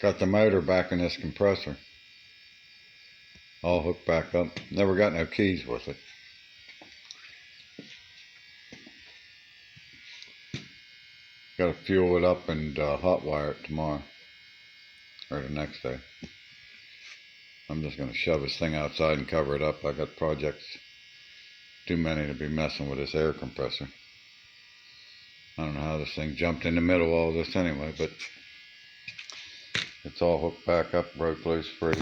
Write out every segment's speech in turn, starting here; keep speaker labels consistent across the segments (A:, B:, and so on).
A: Got the motor back in this compressor. All hooked back up. Never got no keys with it. Got to fuel it up and hot wire it tomorrow. Or the next day. I'm just going to shove this thing outside and cover it up. I got projects too many to be messing with this air compressor. I don't know how this thing jumped in the middle of all this anyway, but it's all hooked back up, broke loose, free.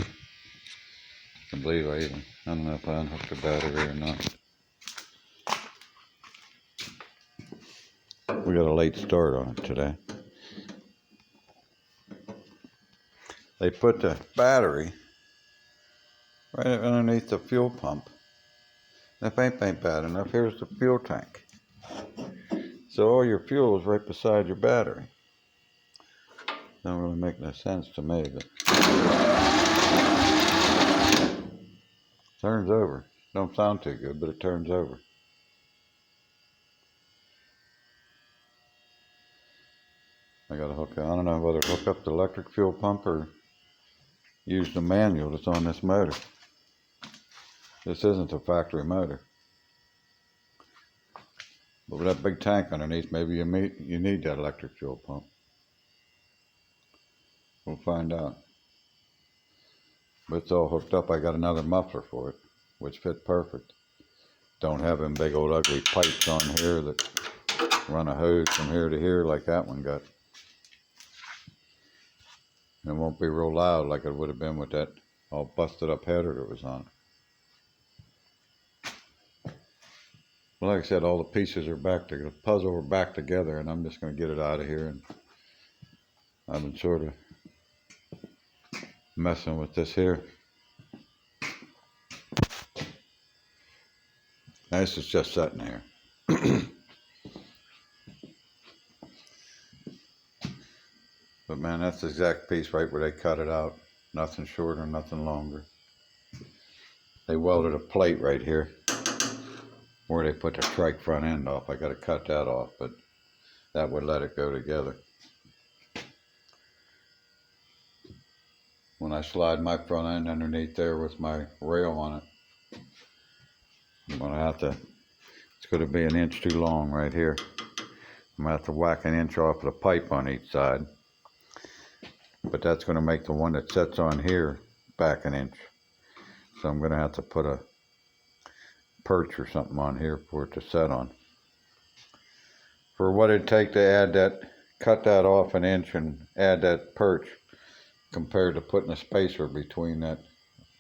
A: I believe I don't know if I unhooked the battery or not. We got a late start on it today. They put the battery right underneath the fuel pump. If ain't bad enough, here's the fuel tank. So all your fuel is right beside your battery. Don't really make no sense to me, but turns over. Don't sound too good, but it turns over. I gotta hook up. I don't know whether to hook up the electric fuel pump or use the manual that's on this motor. This isn't a factory motor. But with that big tank underneath, maybe you need that electric fuel pump. We'll find out. But it's all hooked up. I got another muffler for it, which fit perfect. Don't have them big old ugly pipes on here that run a hose from here to here like that one got. And it won't be real loud like it would have been with that all busted up header that was on it. Well, like I said, all the pieces are back together. The puzzle are back together, and I'm just going to get it out of here. And I've been sort of messing with this here. This is just sitting here. But man, that's the exact piece right where they cut it out. Nothing shorter, nothing longer. They welded a plate right here where they put the trike front end off. I got to cut that off, but that would let it go together. When I slide my front end underneath there with my rail on it, I'm going to have to, it's going to be an inch too long right here. I'm going to have to whack an inch off of the pipe on each side. But that's going to make the one that sets on here back an inch. So I'm going to have to put a perch or something on here for it to set on. For what it'd take to add that, cut that off an inch and add that perch compared to putting a spacer between that,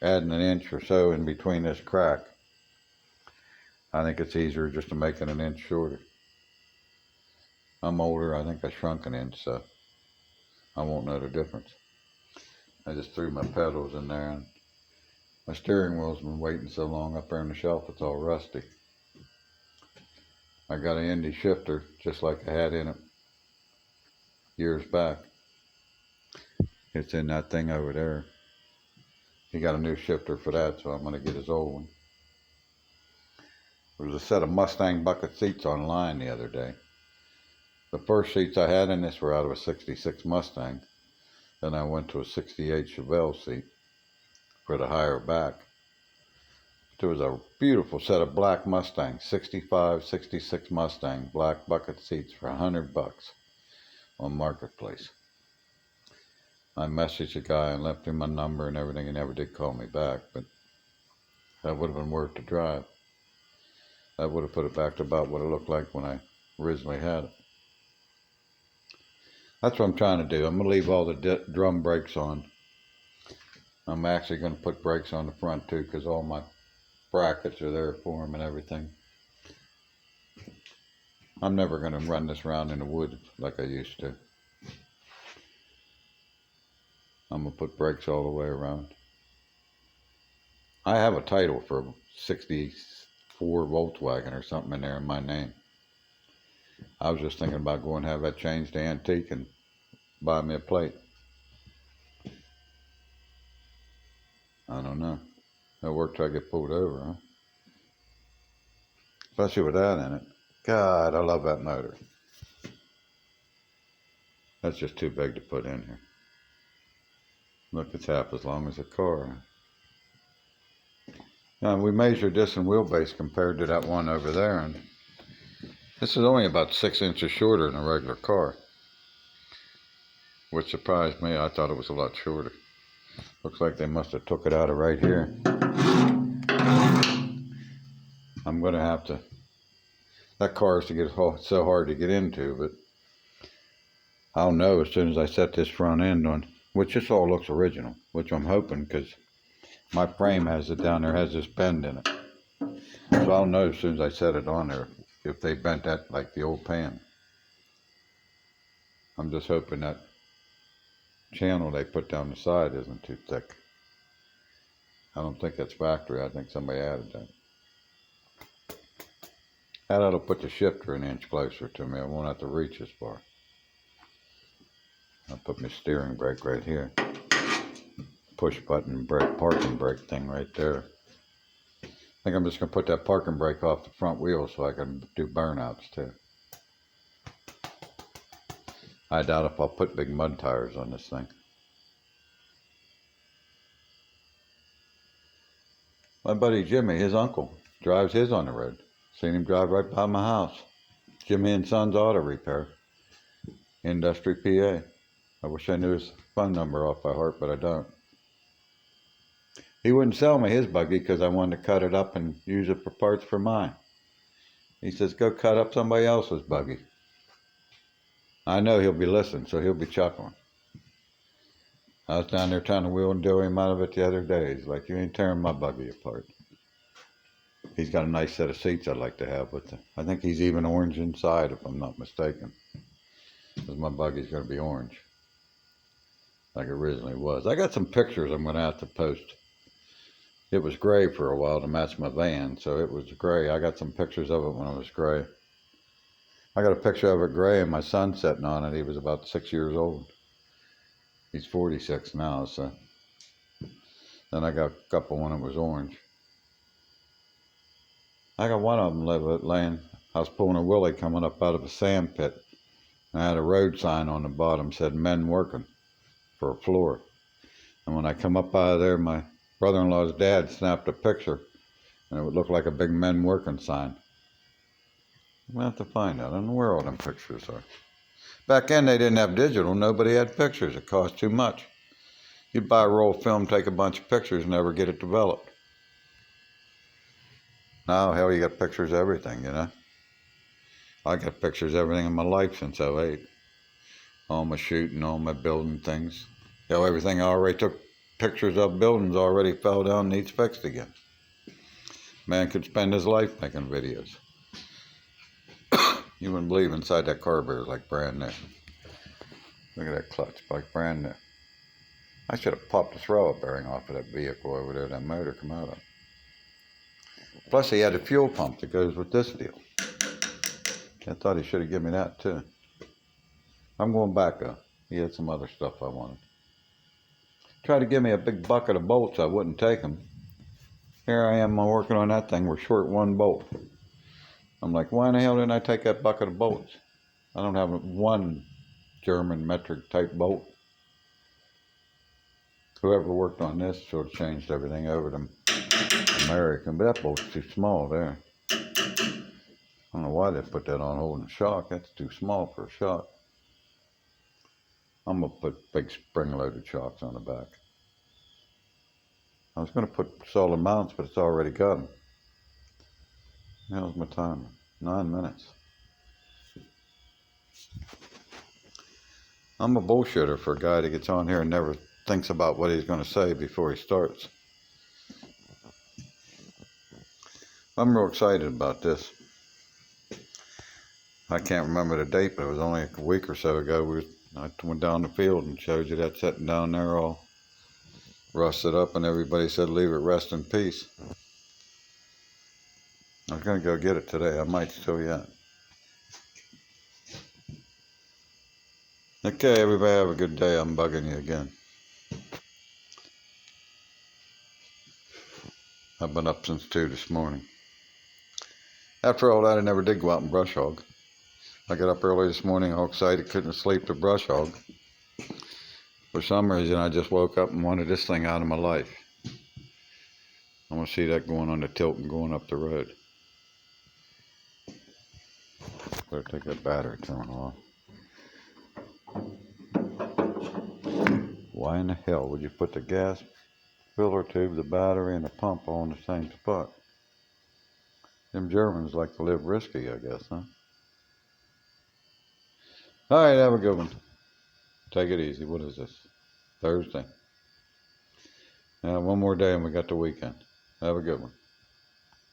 A: adding an inch or so in between this crack. I think it's easier just to make it an inch shorter. I'm older, I think I shrunk an inch, so I won't know the difference. I just threw my pedals in there, and my steering wheel's been waiting so long up there on the shelf, it's all rusty. I got an Indy shifter, just like I had in it years back. It's in that thing over there. He got a new shifter for that, so I'm going to get his old one. There was a set of Mustang bucket seats online the other day. The first seats I had in this were out of a 66 Mustang. Then I went to a 68 Chevelle seat for the higher back. There was a beautiful set of black Mustangs, 65, 66 Mustang, black bucket seats for $100 on Marketplace. I messaged the guy and left him my number and everything. He never did call me back, but that would have been worth the drive. That would have put it back to about what it looked like when I originally had it. That's what I'm trying to do. I'm going to leave all the drum brakes on. I'm actually going to put brakes on the front too, because all my brackets are there for them and everything. I'm never going to run this around in the woods like I used to. I'm going to put brakes all the way around. I have a title for a 64 Volkswagen or something in there in my name. I was just thinking about going and have that changed to antique and buy me a plate. I don't know. It'll work till I get pulled over, huh? Especially with that in it. God, I love that motor. That's just too big to put in here. Look, it's half as long as a car. Now, we measured this in wheelbase compared to that one over there, and this is only about 6 inches shorter than a regular car, which surprised me. I thought it was a lot shorter. Looks like they must have took it out of right here. I'm going to have to, that car is to get so hard to get into, but I'll know as soon as I set this front end on, which this all looks original, which I'm hoping, because my frame has it down there, has this bend in it. So I'll know as soon as I set it on there if they bent that like the old pan. I'm just hoping that channel they put down the side isn't too thick. I don't think that's factory. I think somebody added that. That'll put the shifter an inch closer to me. I won't have to reach as far. I'll put my steering brake right here. Push button brake, parking brake thing right there. I think I'm just going to put that parking brake off the front wheel so I can do burnouts too. I doubt if I'll put big mud tires on this thing. My buddy Jimmy, his uncle, drives his on the road. Seen him drive right by my house. Jimmy and Sons Auto Repair, Industry, PA. I wish I knew his phone number off by heart, but I don't. He wouldn't sell me his buggy because I wanted to cut it up and use it for parts for mine. He says, go cut up somebody else's buggy. I know he'll be listening, so he'll be chuckling. I was down there trying to wheel and deal him out of it the other day. He's like, you ain't tearing my buggy apart. He's got a nice set of seats I'd like to have with it. I think he's even orange inside, if I'm not mistaken. Because my buggy's going to be orange, like it originally was. I got some pictures I'm going to have to post. It was gray for a while to match my van, so it was gray. I got some pictures of it when it was gray. I got a picture of it gray and my son sitting on it. He was about 6 years old. He's 46 now, so. Then I got a couple when it was orange. I got one of them laying. I was pulling a wheelie coming up out of a sand pit. And I had a road sign on the bottom, said men working for a floor. And when I come up out of there, my brother-in-law's dad snapped a picture, and it would look like a big men working sign. We'll have to find out. I don't know where all them pictures are. Back then, they didn't have digital. Nobody had pictures. It cost too much. You'd buy a roll of film, take a bunch of pictures, and never get it developed. Now, hell, you got pictures of everything, you know. I got pictures of everything in my life since '08. All my shooting, all my building things. Hell, everything I already took pictures of buildings already fell down, needs fixed again. Man could spend his life making videos. You wouldn't believe inside that carburetor like brand new. Look at that clutch, like brand new. I should have popped the throw-up bearing off of that vehicle over there, that motor come out of. Plus he had a fuel pump that goes with this deal. I thought he should have given me that too. I'm going back though. He had some other stuff I wanted. Tried to give me a big bucket of bolts, I wouldn't take them. Here I am, I'm working on that thing, we're short one bolt. I'm like, why in the hell didn't I take that bucket of bolts? I don't have one German metric type bolt. Whoever worked on this sort of changed everything over to American, but that bolt's too small there. I don't know why they put that on holding a shock. That's too small for a shock. I'm going to put big spring-loaded shocks on the back. I was going to put solid mounts, but it's already got them. How's my timer? 9 minutes. I'm a bullshitter for a guy that gets on here and never thinks about what he's going to say before he starts. I'm real excited about this. I can't remember the date, but it was only a week or so ago. I went down the field and showed you that sitting down there all rusted up, and everybody said, leave it rest in peace. I was going to go get it today. I might still yet. Okay, everybody have a good day. I'm bugging you again. I've been up since 2 this morning. After all that, I never did go out and brush hog. I got up early this morning all excited, couldn't sleep to brush hog. For some reason, I just woke up and wanted this thing out of my life. I want to see that going on the tilt and going up the road. Better take that battery terminal off. Why in the hell would you put the gas filler tube, the battery, and the pump all in the same spot? Them Germans like to live risky, I guess, huh? All right, have a good one. Take it easy. What is this? Thursday. One more day and we got the weekend. Have a good one.